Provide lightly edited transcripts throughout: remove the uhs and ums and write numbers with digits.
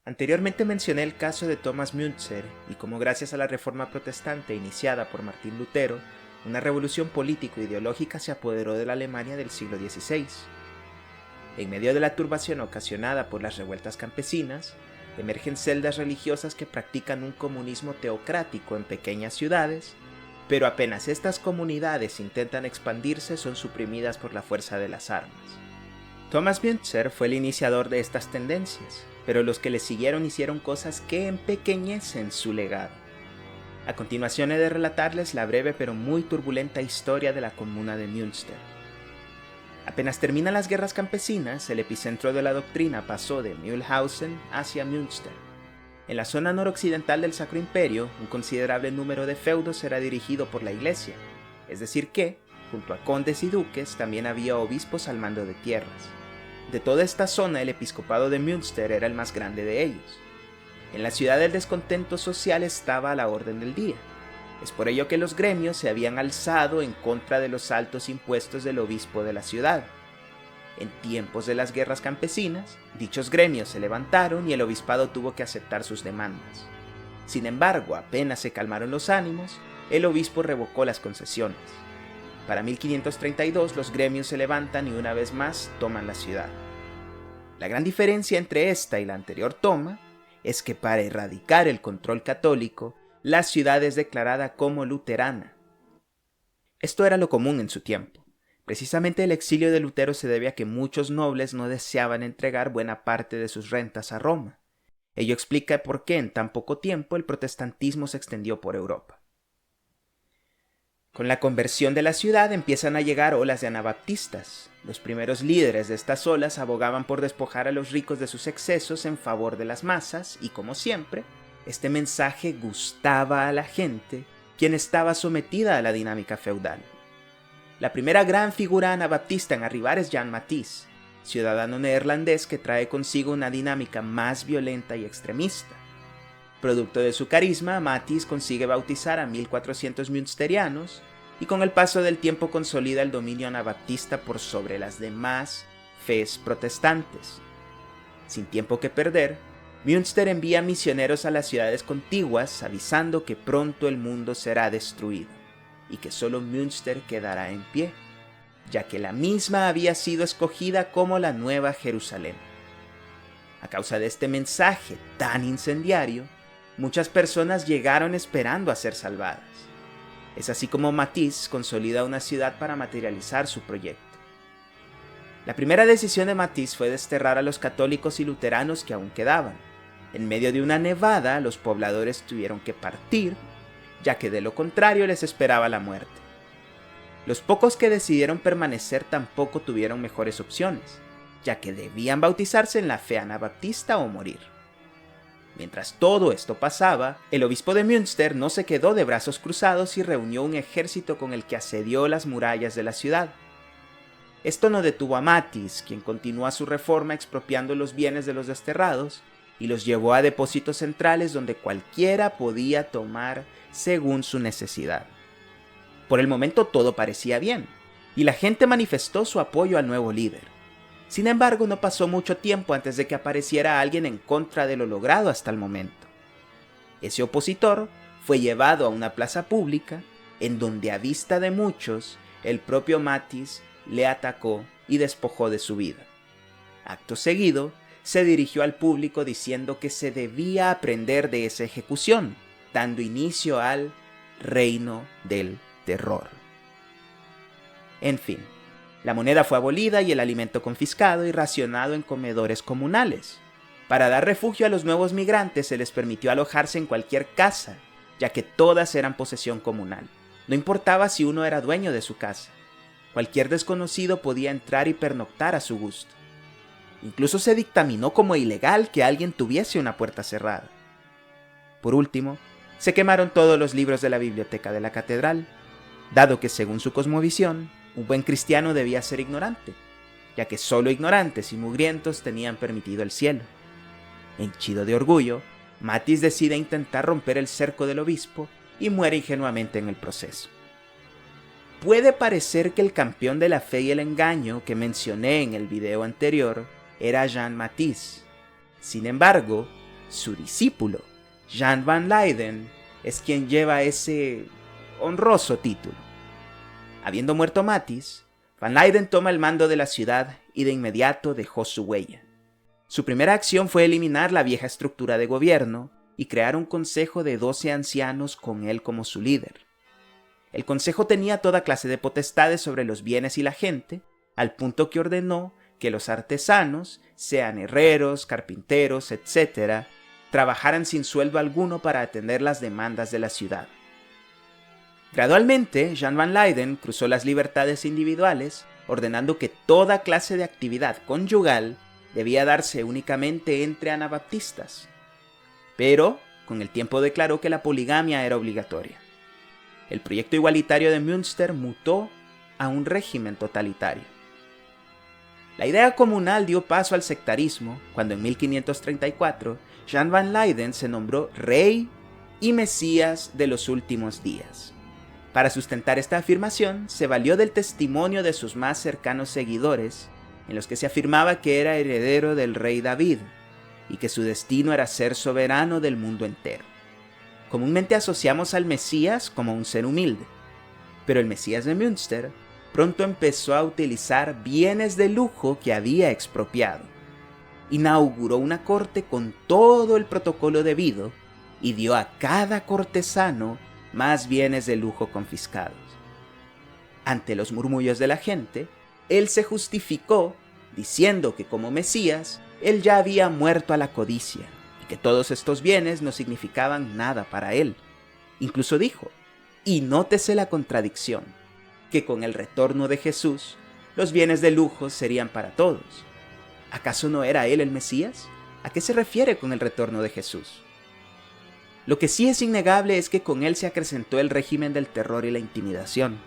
Anteriormente mencioné el caso de Thomas Müntzer y cómo gracias a la Reforma Protestante iniciada por Martín Lutero, una revolución político-ideológica se apoderó de la Alemania del siglo XVI. En medio de la turbación ocasionada por las revueltas campesinas, emergen celdas religiosas que practican un comunismo teocrático en pequeñas ciudades, pero apenas estas comunidades intentan expandirse son suprimidas por la fuerza de las armas. Thomas Müntzer fue el iniciador de estas tendencias, pero los que le siguieron hicieron cosas que empequeñecen su legado. A continuación he de relatarles la breve pero muy turbulenta historia de la comuna de Münster. Apenas terminan las guerras campesinas, el epicentro de la doctrina pasó de Mühlhausen hacia Münster. En la zona noroccidental del Sacro Imperio, un considerable número de feudos era dirigido por la Iglesia, es decir que, junto a condes y duques, también había obispos al mando de tierras. De toda esta zona, el episcopado de Münster era el más grande de ellos. En la ciudad el descontento social estaba a la orden del día. Es por ello que los gremios se habían alzado en contra de los altos impuestos del obispo de la ciudad. En tiempos de las guerras campesinas, dichos gremios se levantaron y el obispado tuvo que aceptar sus demandas. Sin embargo, apenas se calmaron los ánimos, el obispo revocó las concesiones. Para 1532 los gremios se levantan y una vez más toman la ciudad. La gran diferencia entre esta y la anterior toma es que para erradicar el control católico, la ciudad es declarada como luterana. Esto era lo común en su tiempo. Precisamente el exilio de Lutero se debe a que muchos nobles no deseaban entregar buena parte de sus rentas a Roma. Ello explica por qué en tan poco tiempo el protestantismo se extendió por Europa. Con la conversión de la ciudad empiezan a llegar olas de anabaptistas. Los primeros líderes de estas olas abogaban por despojar a los ricos de sus excesos en favor de las masas y, como siempre, este mensaje gustaba a la gente, quien estaba sometida a la dinámica feudal. La primera gran figura anabaptista en arribar es Jan Matthys, ciudadano neerlandés que trae consigo una dinámica más violenta y extremista. Producto de su carisma, Matthys consigue bautizar a 1400 münsterianos y con el paso del tiempo consolida el dominio anabaptista por sobre las demás fes protestantes. Sin tiempo que perder, Münster envía misioneros a las ciudades contiguas avisando que pronto el mundo será destruido y que solo Münster quedará en pie, ya que la misma había sido escogida como la Nueva Jerusalén. A causa de este mensaje tan incendiario, muchas personas llegaron esperando a ser salvadas. Es así como Matthys consolida una ciudad para materializar su proyecto. La primera decisión de Matthys fue desterrar a los católicos y luteranos que aún quedaban. En medio de una nevada, los pobladores tuvieron que partir, ya que de lo contrario les esperaba la muerte. Los pocos que decidieron permanecer tampoco tuvieron mejores opciones, ya que debían bautizarse en la fe anabaptista o morir. Mientras todo esto pasaba, el obispo de Münster no se quedó de brazos cruzados y reunió un ejército con el que asedió las murallas de la ciudad. Esto no detuvo a Matthys, quien continuó su reforma expropiando los bienes de los desterrados y los llevó a depósitos centrales donde cualquiera podía tomar según su necesidad. Por el momento todo parecía bien, y la gente manifestó su apoyo al nuevo líder. Sin embargo, no pasó mucho tiempo antes de que apareciera alguien en contra de lo logrado hasta el momento. Ese opositor fue llevado a una plaza pública, en donde a vista de muchos, el propio Matthys le atacó y despojó de su vida. Acto seguido, se dirigió al público diciendo que se debía aprender de esa ejecución, dando inicio al reino del terror. En fin, la moneda fue abolida y el alimento confiscado y racionado en comedores comunales. Para dar refugio a los nuevos migrantes se les permitió alojarse en cualquier casa, ya que todas eran posesión comunal. No importaba si uno era dueño de su casa. Cualquier desconocido podía entrar y pernoctar a su gusto. Incluso se dictaminó como ilegal que alguien tuviese una puerta cerrada. Por último, se quemaron todos los libros de la biblioteca de la catedral, dado que según su cosmovisión, un buen cristiano debía ser ignorante, ya que solo ignorantes y mugrientos tenían permitido el cielo. Henchido de orgullo, Matthys decide intentar romper el cerco del obispo y muere ingenuamente en el proceso. Puede parecer que el campeón de la fe y el engaño que mencioné en el video anterior era Jan Matthys. Sin embargo, Su discípulo, Jan van Leyden, es quien lleva ese honroso título. Habiendo muerto Mathis, Van Leyden toma el mando de la ciudad y de inmediato dejó su huella. Su primera acción fue eliminar la vieja estructura de gobierno y crear un consejo de 12 ancianos con él como su líder. El consejo tenía toda clase de potestades sobre los bienes y la gente, al punto que ordenó que los artesanos, sean herreros, carpinteros, etc., trabajaran sin sueldo alguno para atender las demandas de la ciudad. Gradualmente, Jan van Leyden cruzó las libertades individuales, ordenando que toda clase de actividad conyugal debía darse únicamente entre anabaptistas. Pero, con el tiempo declaró que la poligamia era obligatoria. El proyecto igualitario de Münster mutó a un régimen totalitario. La idea comunal dio paso al sectarismo cuando en 1534 Jan van Leyden se nombró rey y mesías de los últimos días. Para sustentar esta afirmación, se valió del testimonio de sus más cercanos seguidores, en los que se afirmaba que era heredero del rey David y que su destino era ser soberano del mundo entero. Comúnmente asociamos al Mesías como un ser humilde, pero el Mesías de Münster pronto empezó a utilizar bienes de lujo que había expropiado. Inauguró una corte con todo el protocolo debido y dio a cada cortesano más bienes de lujo confiscados. Ante los murmullos de la gente, él se justificó diciendo que como Mesías, él ya había muerto a la codicia y que todos estos bienes no significaban nada para él. Incluso dijo, y nótese la contradicción, que con el retorno de Jesús, los bienes de lujo serían para todos. ¿Acaso no era él el Mesías? ¿A qué se refiere con el retorno de Jesús? Lo que sí es innegable es que con él se acrecentó el régimen del terror y la intimidación.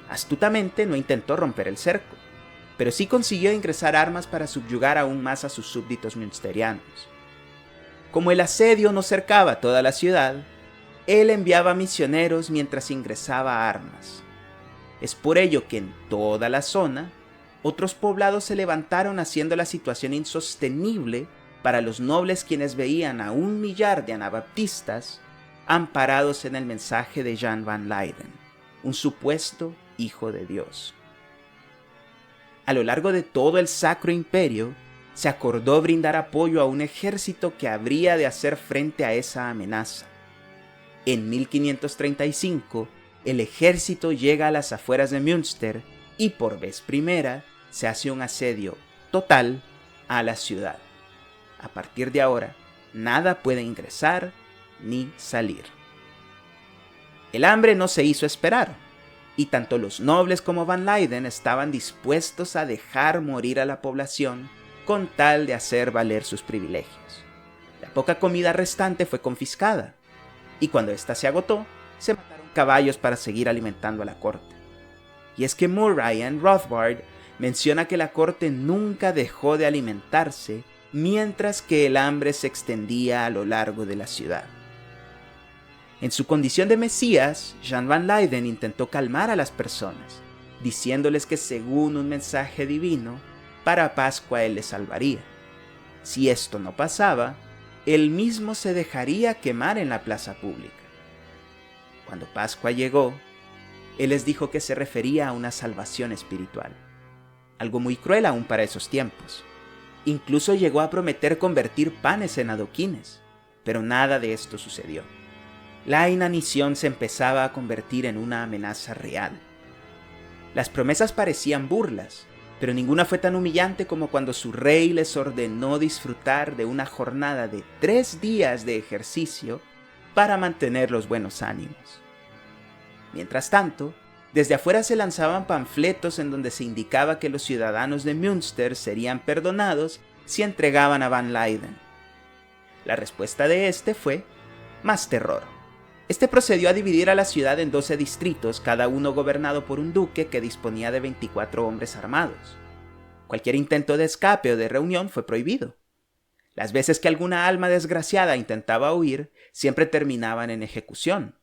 Astutamente no intentó romper el cerco, pero sí consiguió ingresar armas para subyugar aún más a sus súbditos münsterianos. Como el asedio no cercaba toda la ciudad, él enviaba misioneros mientras ingresaba armas. Es por ello que en toda la zona, otros poblados se levantaron haciendo la situación insostenible para los nobles quienes veían a 1 millar de anabaptistas amparados en el mensaje de Jan van Leyden, un supuesto hijo de Dios. A lo largo de todo el Sacro Imperio, se acordó brindar apoyo a un ejército que habría de hacer frente a esa amenaza. En 1535, el ejército llega a las afueras de Münster y por vez primera se hace un asedio total a la ciudad. A partir de ahora, nada puede ingresar ni salir. El hambre no se hizo esperar, y tanto los nobles como Van Leyden estaban dispuestos a dejar morir a la población con tal de hacer valer sus privilegios. La poca comida restante fue confiscada, y cuando ésta se agotó, se mataron caballos para seguir alimentando a la corte. Y es que Murray en Rothbard menciona que la corte nunca dejó de alimentarse mientras que el hambre se extendía a lo largo de la ciudad. En su condición de Mesías, Jan van Leyden intentó calmar a las personas, diciéndoles que según un mensaje divino, para Pascua él les salvaría. Si esto no pasaba, él mismo se dejaría quemar en la plaza pública. Cuando Pascua llegó, él les dijo que se refería a una salvación espiritual, algo muy cruel aún para esos tiempos. Incluso llegó a prometer convertir panes en adoquines, pero nada de esto sucedió. La inanición se empezaba a convertir en una amenaza real. Las promesas parecían burlas, pero ninguna fue tan humillante como cuando su rey les ordenó disfrutar de una jornada de 3 días de ejercicio para mantener los buenos ánimos. Mientras tanto, desde afuera se lanzaban panfletos en donde se indicaba que los ciudadanos de Münster serían perdonados si entregaban a Van Leyden. La respuesta de este fue más terror. Este procedió a dividir a la ciudad en 12 distritos, cada uno gobernado por un duque que disponía de 24 hombres armados. Cualquier intento de escape o de reunión fue prohibido. Las veces que alguna alma desgraciada intentaba huir, siempre terminaban en ejecución.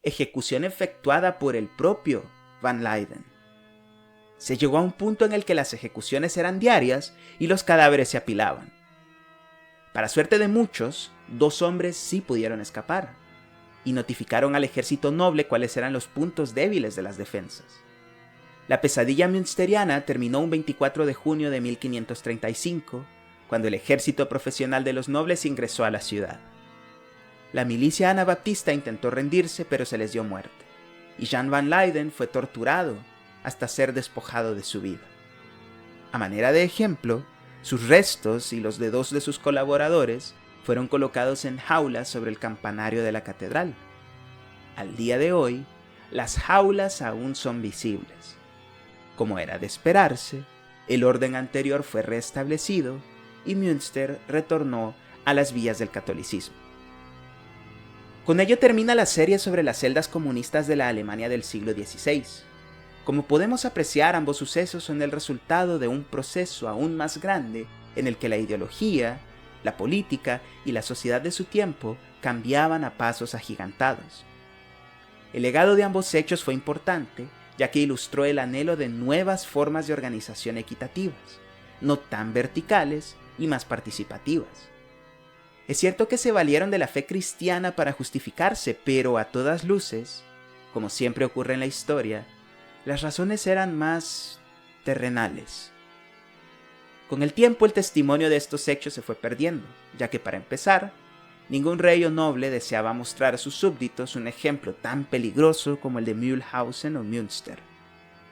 Ejecución efectuada por el propio Van Leyden. Se llegó a un punto en el que las ejecuciones eran diarias y los cadáveres se apilaban. Para suerte de muchos, 2 hombres sí pudieron escapar, y notificaron al ejército noble cuáles eran los puntos débiles de las defensas. La pesadilla münsteriana terminó un 24 de junio de 1535, cuando el ejército profesional de los nobles ingresó a la ciudad. La milicia anabaptista intentó rendirse, pero se les dio muerte, y Jan van Leyden fue torturado hasta ser despojado de su vida. A manera de ejemplo, sus restos y los de 2 de sus colaboradores fueron colocados en jaulas sobre el campanario de la catedral. Al día de hoy, las jaulas aún son visibles. Como era de esperarse, el orden anterior fue restablecido y Münster retornó a las vías del catolicismo. Con ello termina la serie sobre las celdas comunistas de la Alemania del siglo XVI. Como podemos apreciar, ambos sucesos son el resultado de un proceso aún más grande en el que la ideología, la política y la sociedad de su tiempo cambiaban a pasos agigantados. El legado de ambos hechos fue importante, ya que ilustró el anhelo de nuevas formas de organización equitativas, no tan verticales y más participativas. Es cierto que se valieron de la fe cristiana para justificarse, pero a todas luces, como siempre ocurre en la historia, las razones eran más terrenales. Con el tiempo el testimonio de estos hechos se fue perdiendo, ya que para empezar, ningún rey o noble deseaba mostrar a sus súbditos un ejemplo tan peligroso como el de Mühlhausen o Münster.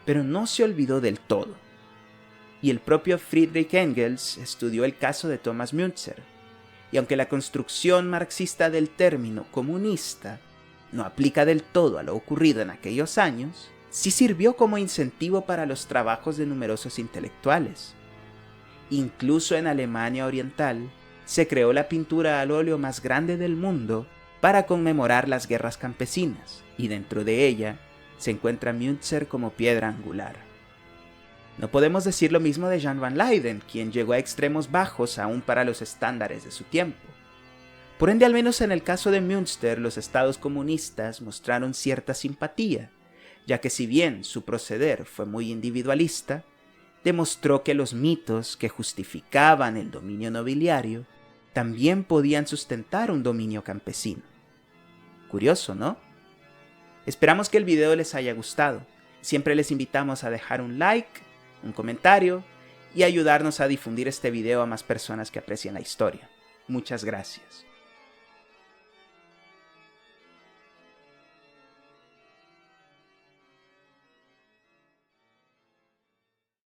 Pero no se olvidó del todo. Y el propio Friedrich Engels estudió el caso de Thomas Müntzer, y aunque la construcción marxista del término comunista no aplica del todo a lo ocurrido en aquellos años, sí sirvió como incentivo para los trabajos de numerosos intelectuales. Incluso en Alemania Oriental se creó la pintura al óleo más grande del mundo para conmemorar las guerras campesinas, y dentro de ella se encuentra Münzer como piedra angular. No podemos decir lo mismo de Jan van Leyden, quien llegó a extremos bajos aún para los estándares de su tiempo. Por ende, al menos en el caso de Münster, los estados comunistas mostraron cierta simpatía, ya que si bien su proceder fue muy individualista, demostró que los mitos que justificaban el dominio nobiliario también podían sustentar un dominio campesino. Curioso, ¿no? Esperamos que el video les haya gustado. Siempre les invitamos a dejar un like, un comentario y ayudarnos a difundir este video a más personas que aprecian la historia. Muchas gracias.